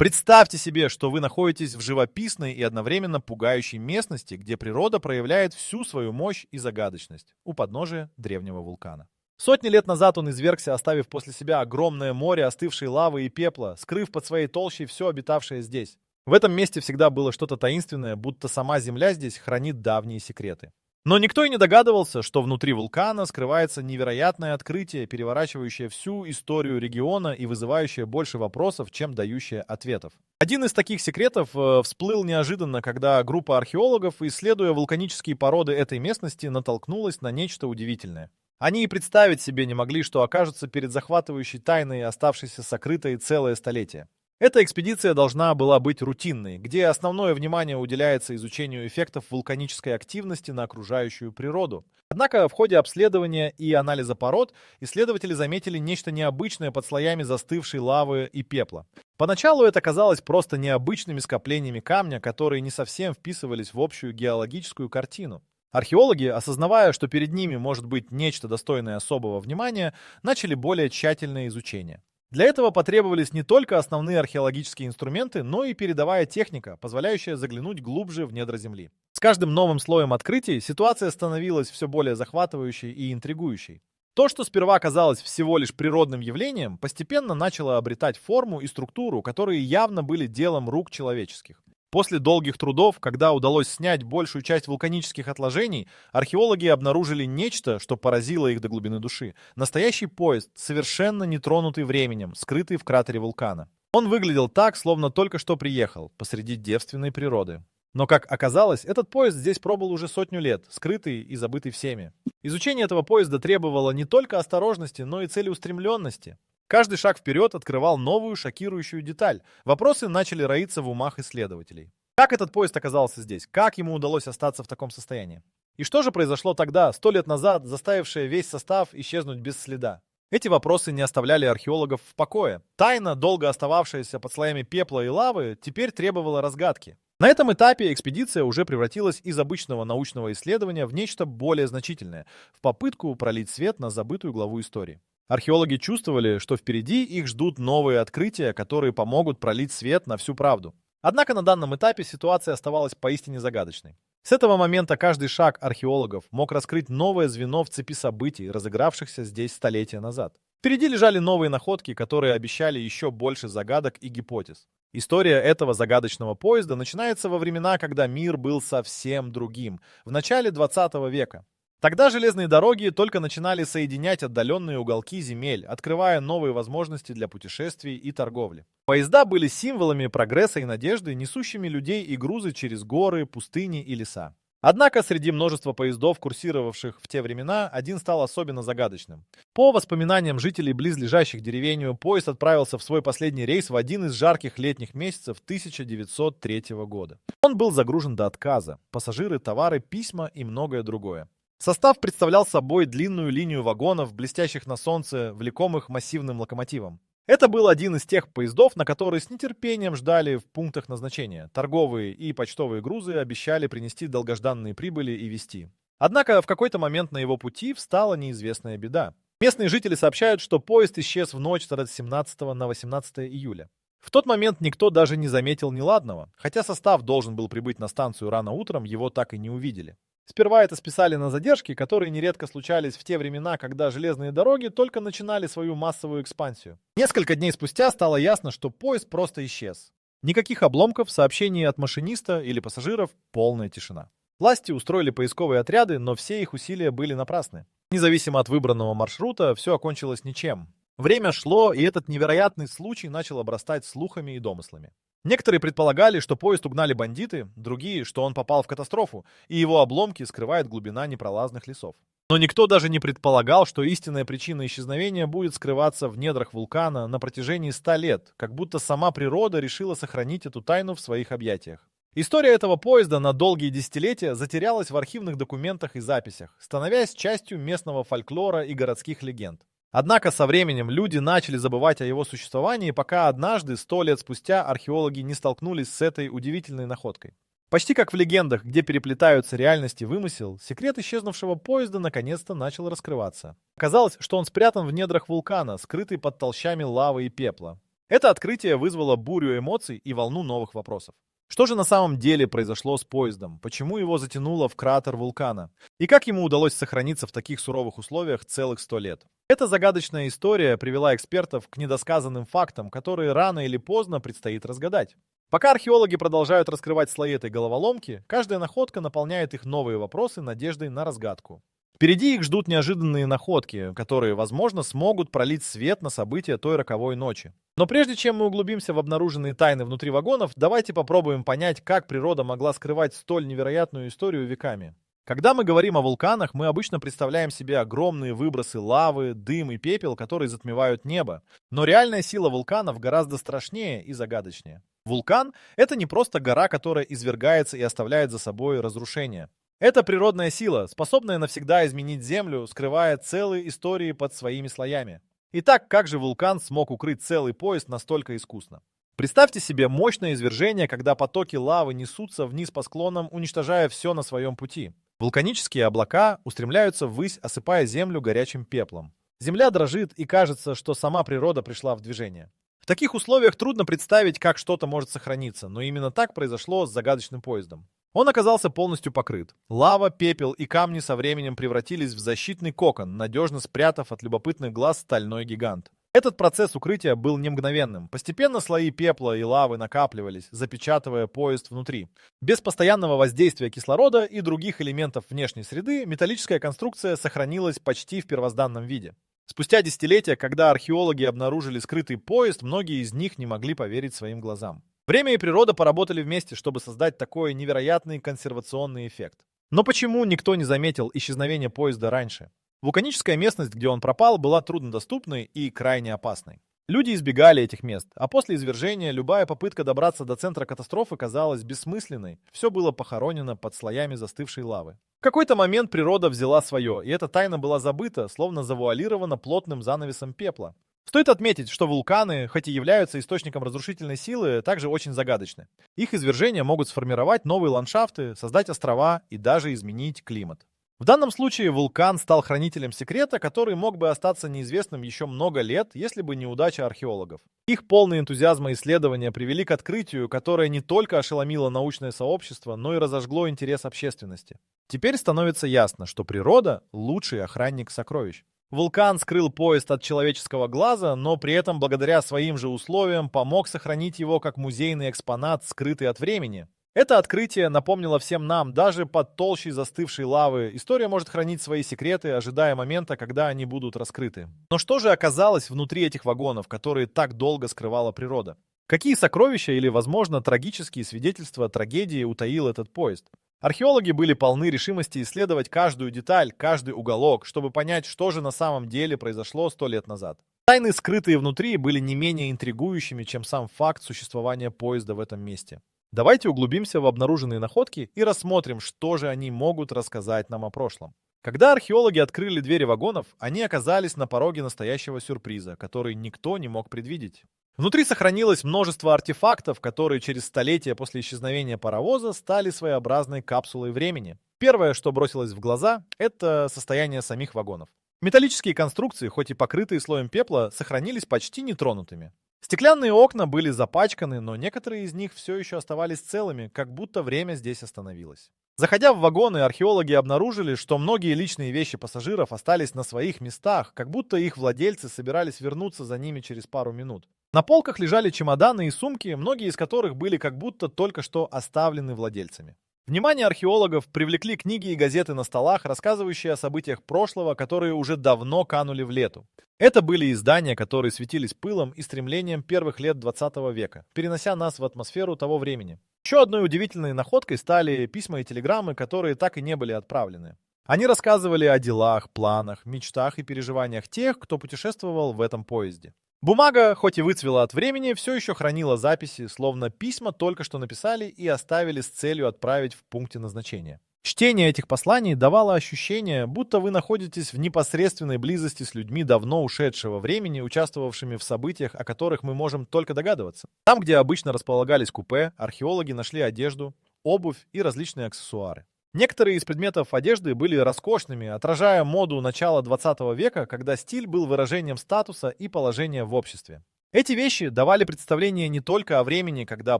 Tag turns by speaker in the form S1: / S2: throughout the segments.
S1: Представьте себе, что вы находитесь в живописной и одновременно пугающей местности, где природа проявляет всю свою мощь и загадочность у подножия древнего вулкана. Сотни лет назад он извергся, оставив после себя огромное море остывшей лавы и пепла, скрыв под своей толщей все обитавшее здесь. В этом месте всегда было что-то таинственное, будто сама Земля здесь хранит давние секреты. Но никто и не догадывался, что внутри вулкана скрывается невероятное открытие, переворачивающее всю историю региона и вызывающее больше вопросов, чем дающее ответов. Один из таких секретов всплыл неожиданно, когда группа археологов, исследуя вулканические породы этой местности, натолкнулась на нечто удивительное. Они и представить себе не могли, что окажутся перед захватывающей тайной, оставшейся сокрытой целое столетие. Эта экспедиция должна была быть рутинной, где основное внимание уделяется изучению эффектов вулканической активности на окружающую природу. Однако в ходе обследования и анализа пород исследователи заметили нечто необычное под слоями застывшей лавы и пепла. Поначалу это казалось просто необычными скоплениями камня, которые не совсем вписывались в общую геологическую картину. Археологи, осознавая, что перед ними может быть нечто достойное особого внимания, начали более тщательное изучение. Для этого потребовались не только основные археологические инструменты, но и передовая техника, позволяющая заглянуть глубже в недра Земли. С каждым новым слоем открытий ситуация становилась все более захватывающей и интригующей. То, что сперва казалось всего лишь природным явлением, постепенно начало обретать форму и структуру, которые явно были делом рук человеческих. После долгих трудов, когда удалось снять большую часть вулканических отложений, археологи обнаружили нечто, что поразило их до глубины души. Настоящий поезд, совершенно не тронутый временем, скрытый в кратере вулкана. Он выглядел так, словно только что приехал, посреди девственной природы. Но, как оказалось, этот поезд здесь пробыл уже 100 лет, скрытый и забытый всеми. Изучение этого поезда требовало не только осторожности, но и целеустремленности. Каждый шаг вперед открывал новую шокирующую деталь. Вопросы начали роиться в умах исследователей. Как этот поезд оказался здесь? Как ему удалось остаться в таком состоянии? И что же произошло тогда, 100 лет назад, заставившее весь состав исчезнуть без следа? Эти вопросы не оставляли археологов в покое. Тайна, долго остававшаяся под слоями пепла и лавы, теперь требовала разгадки. На этом этапе экспедиция уже превратилась из обычного научного исследования в нечто более значительное, в попытку пролить свет на забытую главу истории. Археологи чувствовали, что впереди их ждут новые открытия, которые помогут пролить свет на всю правду. Однако на данном этапе ситуация оставалась поистине загадочной. С этого момента каждый шаг археологов мог раскрыть новое звено в цепи событий, разыгравшихся здесь столетия назад. Впереди лежали новые находки, которые обещали еще больше загадок и гипотез. История этого загадочного поезда начинается во времена, когда мир был совсем другим, в начале 20 века. Тогда железные дороги только начинали соединять отдаленные уголки земель, открывая новые возможности для путешествий и торговли. Поезда были символами прогресса и надежды, несущими людей и грузы через горы, пустыни и леса. Однако среди множества поездов, курсировавших в те времена, один стал особенно загадочным. По воспоминаниям жителей близлежащих деревень, поезд отправился в свой последний рейс в один из жарких летних месяцев 1903 года. Он был загружен до отказа: пассажиры, товары, письма и многое другое. Состав представлял собой длинную линию вагонов, блестящих на солнце, влекомых массивным локомотивом. Это был один из тех поездов, на которые с нетерпением ждали в пунктах назначения. Торговые и почтовые грузы обещали принести долгожданные прибыли и везти. Однако в какой-то момент на его пути встала неизвестная беда. Местные жители сообщают, что поезд исчез в ночь с 17 на 18 июля. В тот момент никто даже не заметил неладного. Хотя состав должен был прибыть на станцию рано утром, его так и не увидели. Сперва это списали на задержки, которые нередко случались в те времена, когда железные дороги только начинали свою массовую экспансию. Несколько дней спустя стало ясно, что поезд просто исчез. Никаких обломков, сообщений от машиниста или пассажиров, полная тишина. Власти устроили поисковые отряды, но все их усилия были напрасны. Независимо от выбранного маршрута, все окончилось ничем. Время шло, и этот невероятный случай начал обрастать слухами и домыслами. Некоторые предполагали, что поезд угнали бандиты, другие, что он попал в катастрофу, и его обломки скрывает глубина непролазных лесов. Но никто даже не предполагал, что истинная причина исчезновения будет скрываться в недрах вулкана на протяжении 100 лет, как будто сама природа решила сохранить эту тайну в своих объятиях. История этого поезда на долгие десятилетия затерялась в архивных документах и записях, становясь частью местного фольклора и городских легенд. Однако со временем люди начали забывать о его существовании, пока однажды, 100 лет спустя, археологи не столкнулись с этой удивительной находкой. Почти как в легендах, где переплетаются реальность и вымысел, секрет исчезнувшего поезда наконец-то начал раскрываться. Оказалось, что он спрятан в недрах вулкана, скрытый под толщами лавы и пепла. Это открытие вызвало бурю эмоций и волну новых вопросов. Что же на самом деле произошло с поездом? Почему его затянуло в кратер вулкана? И как ему удалось сохраниться в таких суровых условиях целых 100 лет? Эта загадочная история привела экспертов к недосказанным фактам, которые рано или поздно предстоит разгадать. Пока археологи продолжают раскрывать слои этой головоломки, каждая находка наполняет их новые вопросы надеждой на разгадку. Впереди их ждут неожиданные находки, которые, возможно, смогут пролить свет на события той роковой ночи. Но прежде чем мы углубимся в обнаруженные тайны внутри вагонов, давайте попробуем понять, как природа могла скрывать столь невероятную историю веками. Когда мы говорим о вулканах, мы обычно представляем себе огромные выбросы лавы, дым и пепел, которые затмевают небо. Но реальная сила вулканов гораздо страшнее и загадочнее. Вулкан — это не просто гора, которая извергается и оставляет за собой разрушение. Это природная сила, способная навсегда изменить Землю, скрывая целые истории под своими слоями. Итак, как же вулкан смог укрыть целый поезд настолько искусно? Представьте себе мощное извержение, когда потоки лавы несутся вниз по склонам, уничтожая все на своем пути. Вулканические облака устремляются ввысь, осыпая Землю горячим пеплом. Земля дрожит, и кажется, что сама природа пришла в движение. В таких условиях трудно представить, как что-то может сохраниться, но именно так произошло с загадочным поездом. Он оказался полностью покрыт. Лава, пепел и камни со временем превратились в защитный кокон, надежно спрятав от любопытных глаз стальной гигант. Этот процесс укрытия был не мгновенным. Постепенно слои пепла и лавы накапливались, запечатывая поезд внутри. Без постоянного воздействия кислорода и других элементов внешней среды металлическая конструкция сохранилась почти в первозданном виде. Спустя десятилетия, когда археологи обнаружили скрытый поезд, многие из них не могли поверить своим глазам. Время и природа поработали вместе, чтобы создать такой невероятный консервационный эффект. Но почему никто не заметил исчезновение поезда раньше? Вулканическая местность, где он пропал, была труднодоступной и крайне опасной. Люди избегали этих мест, а после извержения любая попытка добраться до центра катастрофы казалась бессмысленной. Все было похоронено под слоями застывшей лавы. В какой-то момент природа взяла свое, и эта тайна была забыта, словно завуалирована плотным занавесом пепла. Стоит отметить, что вулканы, хоть и являются источником разрушительной силы, также очень загадочны. Их извержения могут сформировать новые ландшафты, создать острова и даже изменить климат. В данном случае вулкан стал хранителем секрета, который мог бы остаться неизвестным еще много лет, если бы не удача археологов. Их полные энтузиазма исследования привели к открытию, которое не только ошеломило научное сообщество, но и разожгло интерес общественности. Теперь становится ясно, что природа — лучший охранник сокровищ. Вулкан скрыл поезд от человеческого глаза, но при этом благодаря своим же условиям помог сохранить его как музейный экспонат, скрытый от времени. Это открытие напомнило всем нам, даже под толщей застывшей лавы, история может хранить свои секреты, ожидая момента, когда они будут раскрыты. Но что же оказалось внутри этих вагонов, которые так долго скрывала природа? Какие сокровища или, возможно, трагические свидетельства трагедии утаил этот поезд? Археологи были полны решимости исследовать каждую деталь, каждый уголок, чтобы понять, что же на самом деле произошло 100 лет назад. Тайны, скрытые внутри, были не менее интригующими, чем сам факт существования поезда в этом месте. Давайте углубимся в обнаруженные находки и рассмотрим, что же они могут рассказать нам о прошлом. Когда археологи открыли двери вагонов, они оказались на пороге настоящего сюрприза, который никто не мог предвидеть. Внутри сохранилось множество артефактов, которые через столетия после исчезновения паровоза стали своеобразной капсулой времени. Первое, что бросилось в глаза, это состояние самих вагонов. Металлические конструкции, хоть и покрытые слоем пепла, сохранились почти нетронутыми. Стеклянные окна были запачканы, но некоторые из них все еще оставались целыми, как будто время здесь остановилось. Заходя в вагоны, археологи обнаружили, что многие личные вещи пассажиров остались на своих местах, как будто их владельцы собирались вернуться за ними через пару минут. На полках лежали чемоданы и сумки, многие из которых были как будто только что оставлены владельцами. Внимание археологов привлекли книги и газеты на столах, рассказывающие о событиях прошлого, которые уже давно канули в лету. Это были издания, которые светились пылом и стремлением первых лет 20 века, перенося нас в атмосферу того времени. Еще одной удивительной находкой стали письма и телеграммы, которые так и не были отправлены. Они рассказывали о делах, планах, мечтах и переживаниях тех, кто путешествовал в этом поезде. Бумага, хоть и выцвела от времени, все еще хранила записи, словно письма только что написали и оставили с целью отправить в пункте назначения. Чтение этих посланий давало ощущение, будто вы находитесь в непосредственной близости с людьми давно ушедшего времени, участвовавшими в событиях, о которых мы можем только догадываться. Там, где обычно располагались купе, археологи нашли одежду, обувь и различные аксессуары. Некоторые из предметов одежды были роскошными, отражая моду начала 20 века, когда стиль был выражением статуса и положения в обществе. Эти вещи давали представление не только о времени, когда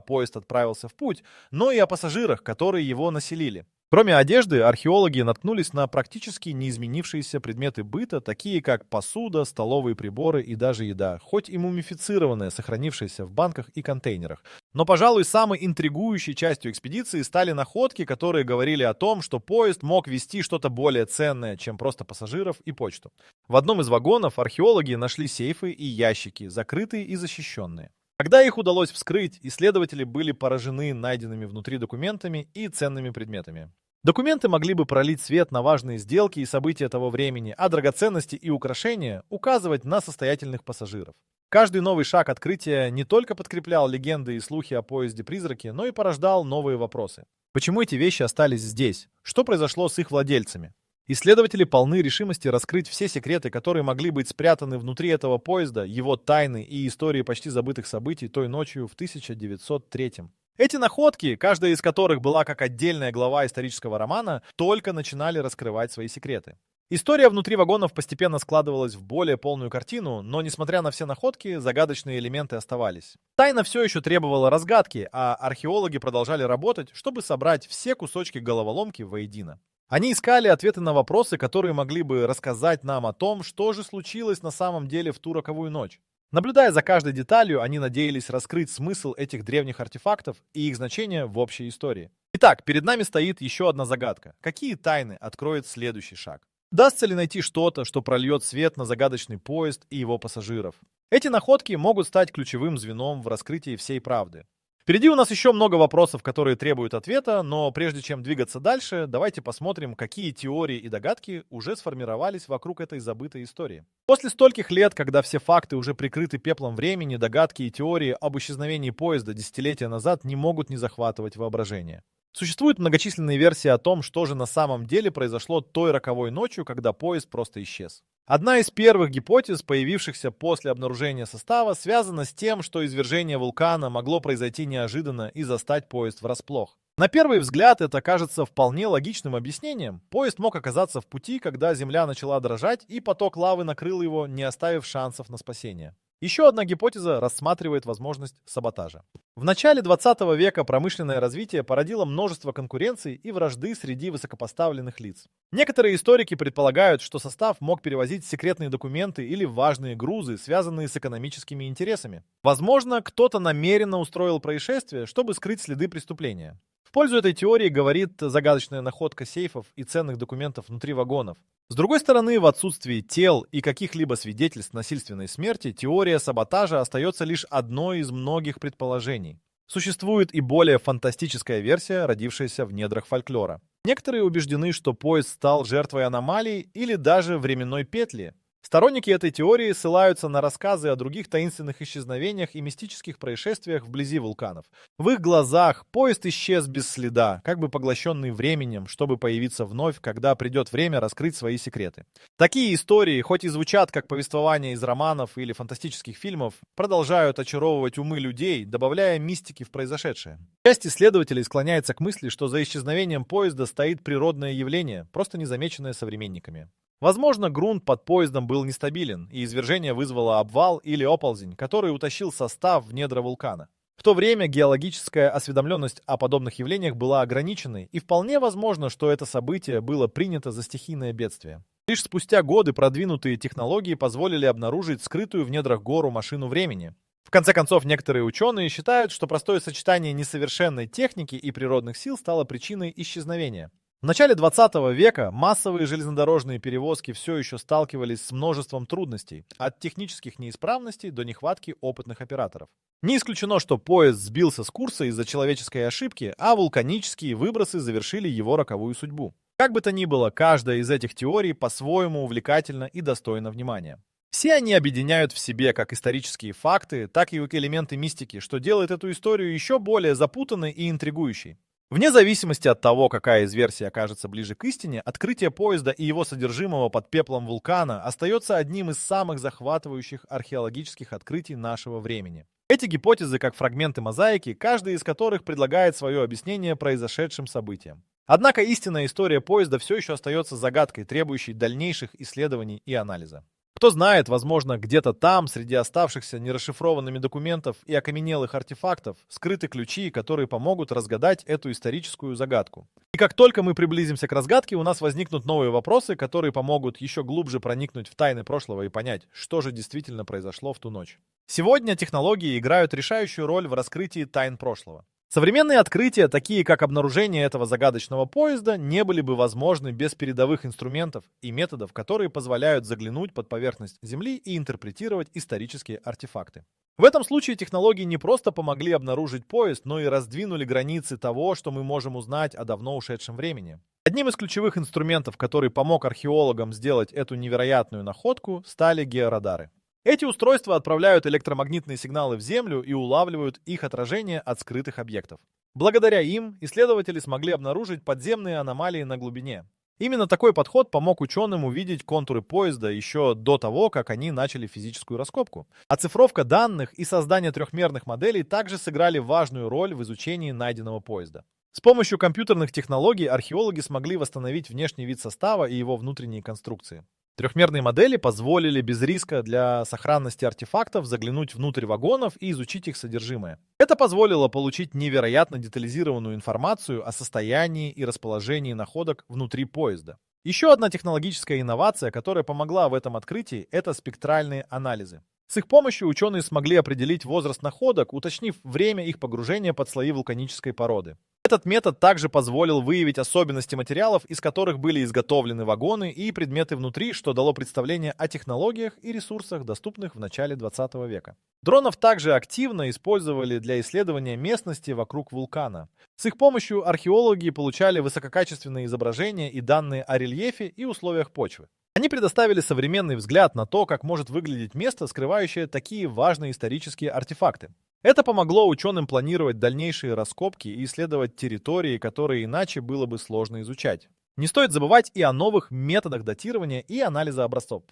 S1: поезд отправился в путь, но и о пассажирах, которые его населили. Кроме одежды, археологи наткнулись на практически неизменившиеся предметы быта, такие как посуда, столовые приборы и даже еда, хоть и мумифицированная, сохранившаяся в банках и контейнерах. Но, пожалуй, самой интригующей частью экспедиции стали находки, которые говорили о том, что поезд мог везти что-то более ценное, чем просто пассажиров и почту. В одном из вагонов археологи нашли сейфы и ящики, закрытые и защищенные. Когда их удалось вскрыть, исследователи были поражены найденными внутри документами и ценными предметами. Документы могли бы пролить свет на важные сделки и события того времени, а драгоценности и украшения указывать на состоятельных пассажиров. Каждый новый шаг открытия не только подкреплял легенды и слухи о поезде-призраке, но и порождал новые вопросы. Почему эти вещи остались здесь? Что произошло с их владельцами? Исследователи полны решимости раскрыть все секреты, которые могли быть спрятаны внутри этого поезда, его тайны и истории почти забытых событий той ночью в 1903-м. Эти находки, каждая из которых была как отдельная глава исторического романа, только начинали раскрывать свои секреты. История внутри вагонов постепенно складывалась в более полную картину, но, несмотря на все находки, загадочные элементы оставались. Тайна все еще требовала разгадки, а археологи продолжали работать, чтобы собрать все кусочки головоломки воедино. Они искали ответы на вопросы, которые могли бы рассказать нам о том, что же случилось на самом деле в ту роковую ночь. Наблюдая за каждой деталью, они надеялись раскрыть смысл этих древних артефактов и их значение в общей истории. Итак, перед нами стоит еще одна загадка. Какие тайны откроет следующий шаг? Удастся ли найти что-то, что прольет свет на загадочный поезд и его пассажиров? Эти находки могут стать ключевым звеном в раскрытии всей правды. Впереди у нас еще много вопросов, которые требуют ответа, но прежде чем двигаться дальше, давайте посмотрим, какие теории и догадки уже сформировались вокруг этой забытой истории. После стольких лет, когда все факты уже прикрыты пеплом времени, догадки и теории об исчезновении поезда десятилетия назад не могут не захватывать воображение. Существуют многочисленные версии о том, что же на самом деле произошло той роковой ночью, когда поезд просто исчез. Одна из первых гипотез, появившихся после обнаружения состава, связана с тем, что извержение вулкана могло произойти неожиданно и застать поезд врасплох. На первый взгляд это кажется вполне логичным объяснением. Поезд мог оказаться в пути, когда земля начала дрожать, и поток лавы накрыл его, не оставив шансов на спасение. Еще одна гипотеза рассматривает возможность саботажа. В начале 20 века промышленное развитие породило множество конкуренций и вражды среди высокопоставленных лиц. Некоторые историки предполагают, что состав мог перевозить секретные документы или важные грузы, связанные с экономическими интересами. Возможно, кто-то намеренно устроил происшествие, чтобы скрыть следы преступления. В пользу этой теории говорит загадочная находка сейфов и ценных документов внутри вагонов. С другой стороны, в отсутствии тел и каких-либо свидетельств насильственной смерти, теория саботажа остается лишь одной из многих предположений. Существует и более фантастическая версия, родившаяся в недрах фольклора. Некоторые убеждены, что поезд стал жертвой аномалий или даже временной петли. Сторонники этой теории ссылаются на рассказы о других таинственных исчезновениях и мистических происшествиях вблизи вулканов. В их глазах поезд исчез без следа, как бы поглощенный временем, чтобы появиться вновь, когда придет время раскрыть свои секреты. Такие истории, хоть и звучат как повествования из романов или фантастических фильмов, продолжают очаровывать умы людей, добавляя мистики в произошедшее. Часть исследователей склоняется к мысли, что за исчезновением поезда стоит природное явление, просто незамеченное современниками. Возможно, грунт под поездом был нестабилен, и извержение вызвало обвал или оползень, который утащил состав в недра вулкана. В то время геологическая осведомленность о подобных явлениях была ограниченной, и вполне возможно, что это событие было принято за стихийное бедствие. Лишь спустя годы продвинутые технологии позволили обнаружить скрытую в недрах гору машину времени. В конце концов, некоторые ученые считают, что простое сочетание несовершенной техники и природных сил стало причиной исчезновения. В начале 20 века массовые железнодорожные перевозки все еще сталкивались с множеством трудностей, от технических неисправностей до нехватки опытных операторов. Не исключено, что поезд сбился с курса из-за человеческой ошибки, а вулканические выбросы завершили его роковую судьбу. Как бы то ни было, каждая из этих теорий по-своему увлекательна и достойна внимания. Все они объединяют в себе как исторические факты, так и элементы мистики, что делает эту историю еще более запутанной и интригующей. Вне зависимости от того, какая из версий окажется ближе к истине, открытие поезда и его содержимого под пеплом вулкана остается одним из самых захватывающих археологических открытий нашего времени. Эти гипотезы как фрагменты мозаики, каждый из которых предлагает свое объяснение произошедшим событиям. Однако истинная история поезда все еще остается загадкой, требующей дальнейших исследований и анализа. Кто знает, возможно, где-то там, среди оставшихся нерасшифрованными документов и окаменелых артефактов, скрыты ключи, которые помогут разгадать эту историческую загадку. И как только мы приблизимся к разгадке, у нас возникнут новые вопросы, которые помогут еще глубже проникнуть в тайны прошлого и понять, что же действительно произошло в ту ночь. Сегодня технологии играют решающую роль в раскрытии тайн прошлого. Современные открытия, такие как обнаружение этого загадочного поезда, не были бы возможны без передовых инструментов и методов, которые позволяют заглянуть под поверхность Земли и интерпретировать исторические артефакты. В этом случае технологии не просто помогли обнаружить поезд, но и раздвинули границы того, что мы можем узнать о давно ушедшем времени. Одним из ключевых инструментов, который помог археологам сделать эту невероятную находку, стали георадары. Эти устройства отправляют электромагнитные сигналы в Землю и улавливают их отражение от скрытых объектов. Благодаря им исследователи смогли обнаружить подземные аномалии на глубине. Именно такой подход помог ученым увидеть контуры поезда еще до того, как они начали физическую раскопку. Оцифровка данных и создание трехмерных моделей также сыграли важную роль в изучении найденного поезда. С помощью компьютерных технологий археологи смогли восстановить внешний вид состава и его внутренние конструкции. Трехмерные модели позволили без риска для сохранности артефактов заглянуть внутрь вагонов и изучить их содержимое. Это позволило получить невероятно детализированную информацию о состоянии и расположении находок внутри поезда. Еще одна технологическая инновация, которая помогла в этом открытии, это спектральные анализы. С их помощью ученые смогли определить возраст находок, уточнив время их погружения под слои вулканической породы. Этот метод также позволил выявить особенности материалов, из которых были изготовлены вагоны и предметы внутри, что дало представление о технологиях и ресурсах, доступных в начале 20 века. Дронов также активно использовали для исследования местности вокруг вулкана. С их помощью археологи получали высококачественные изображения и данные о рельефе и условиях почвы. Они предоставили современный взгляд на то, как может выглядеть место, скрывающее такие важные исторические артефакты. Это помогло ученым планировать дальнейшие раскопки и исследовать территории, которые иначе было бы сложно изучать. Не стоит забывать и о новых методах датирования и анализа образцов.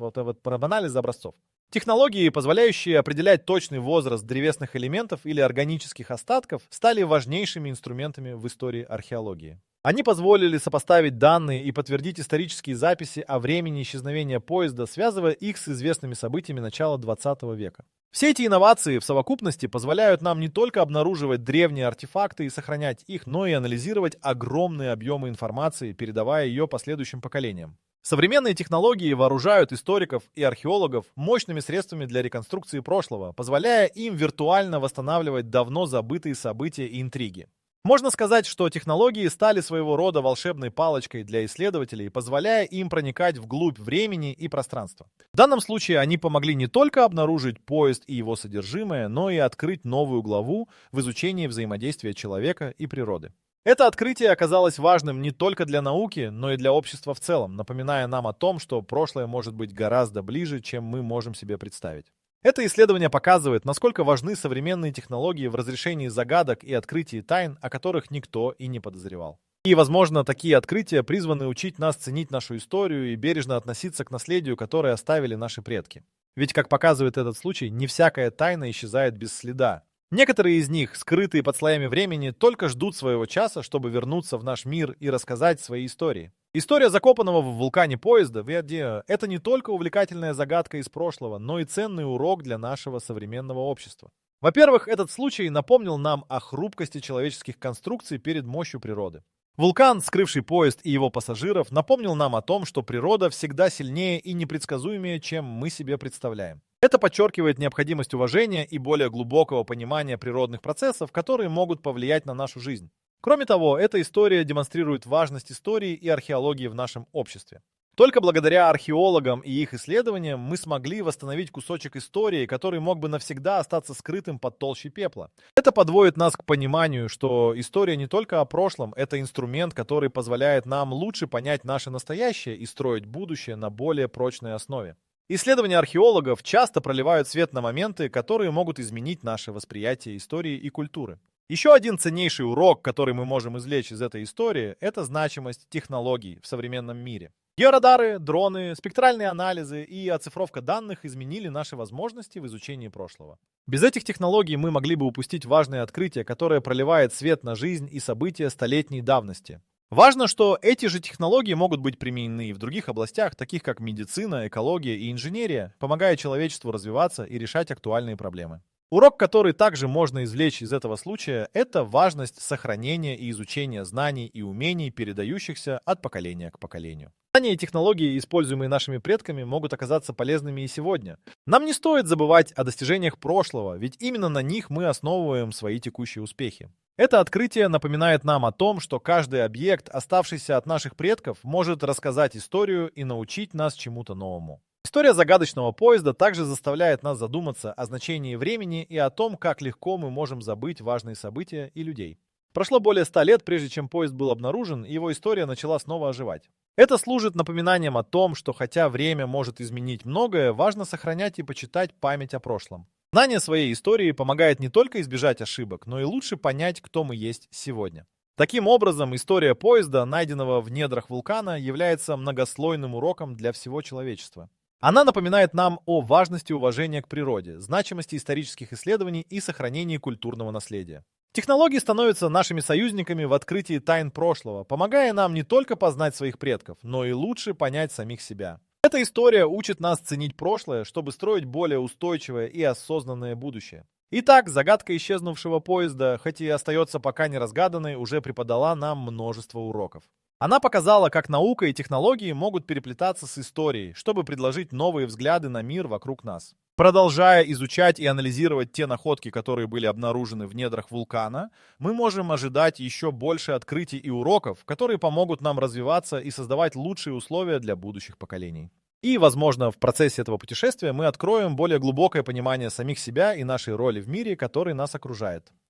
S1: Анализа образцов. Технологии, позволяющие определять точный возраст древесных элементов или органических остатков, стали важнейшими инструментами в истории археологии. Они позволили сопоставить данные и подтвердить исторические записи о времени исчезновения поезда, связывая их с известными событиями начала 20 века. Все эти инновации в совокупности позволяют нам не только обнаруживать древние артефакты и сохранять их, но и анализировать огромные объемы информации, передавая ее последующим поколениям. Современные технологии вооружают историков и археологов мощными средствами для реконструкции прошлого, позволяя им виртуально восстанавливать давно забытые события и интриги. Можно сказать, что технологии стали своего рода волшебной палочкой для исследователей, позволяя им проникать вглубь времени и пространства. В данном случае они помогли не только обнаружить поезд и его содержимое, но и открыть новую главу в изучении взаимодействия человека и природы. Это открытие оказалось важным не только для науки, но и для общества в целом, напоминая нам о том, что прошлое может быть гораздо ближе, чем мы можем себе представить. Это исследование показывает, насколько важны современные технологии в разрешении загадок и открытии тайн, о которых никто и не подозревал. И, возможно, такие открытия призваны учить нас ценить нашу историю и бережно относиться к наследию, которое оставили наши предки. Ведь, как показывает этот случай, не всякая тайна исчезает без следа. Некоторые из них, скрытые под слоями времени, только ждут своего часа, чтобы вернуться в наш мир и рассказать свои истории. История закопанного в вулкане поезда — это не только увлекательная загадка из прошлого, но и ценный урок для нашего современного общества. Во-первых, этот случай напомнил нам о хрупкости человеческих конструкций перед мощью природы. Вулкан, скрывший поезд и его пассажиров, напомнил нам о том, что природа всегда сильнее и непредсказуемее, чем мы себе представляем. Это подчеркивает необходимость уважения и более глубокого понимания природных процессов, которые могут повлиять на нашу жизнь. Кроме того, эта история демонстрирует важность истории и археологии в нашем обществе. Только благодаря археологам и их исследованиям мы смогли восстановить кусочек истории, который мог бы навсегда остаться скрытым под толщей пепла. Это подводит нас к пониманию, что история не только о прошлом, это инструмент, который позволяет нам лучше понять наше настоящее и строить будущее на более прочной основе. Исследования археологов часто проливают свет на моменты, которые могут изменить наше восприятие истории и культуры. Еще один ценнейший урок, который мы можем извлечь из этой истории, это значимость технологий в современном мире. Георадары, дроны, спектральные анализы и оцифровка данных изменили наши возможности в изучении прошлого. Без этих технологий мы могли бы упустить важное открытие, которое проливает свет на жизнь и события столетней давности. Важно, что эти же технологии могут быть применены и в других областях, таких как медицина, экология и инженерия, помогая человечеству развиваться и решать актуальные проблемы. Урок, который также можно извлечь из этого случая, это важность сохранения и изучения знаний и умений, передающихся от поколения к поколению. Знания и технологии, используемые нашими предками, могут оказаться полезными и сегодня. Нам не стоит забывать о достижениях прошлого, ведь именно на них мы основываем свои текущие успехи. Это открытие напоминает нам о том, что каждый объект, оставшийся от наших предков, может рассказать историю и научить нас чему-то новому. История загадочного поезда также заставляет нас задуматься о значении времени и о том, как легко мы можем забыть важные события и людей. Прошло более 100 лет, прежде чем поезд был обнаружен, и его история начала снова оживать. Это служит напоминанием о том, что хотя время может изменить многое, важно сохранять и почитать память о прошлом. Знание своей истории помогает не только избежать ошибок, но и лучше понять, кто мы есть сегодня. Таким образом, история поезда, найденного в недрах вулкана, является многослойным уроком для всего человечества. Она напоминает нам о важности уважения к природе, значимости исторических исследований и сохранении культурного наследия. Технологии становятся нашими союзниками в открытии тайн прошлого, помогая нам не только познать своих предков, но и лучше понять самих себя. Эта история учит нас ценить прошлое, чтобы строить более устойчивое и осознанное будущее. Итак, загадка исчезнувшего поезда, хоть и остается пока не разгаданной, уже преподала нам множество уроков. Она показала, как наука и технологии могут переплетаться с историей, чтобы предложить новые взгляды на мир вокруг нас. Продолжая изучать и анализировать те находки, которые были обнаружены в недрах вулкана, мы можем ожидать еще больше открытий и уроков, которые помогут нам развиваться и создавать лучшие условия для будущих поколений. И, возможно, в процессе этого путешествия мы откроем более глубокое понимание самих себя и нашей роли в мире, который нас окружает.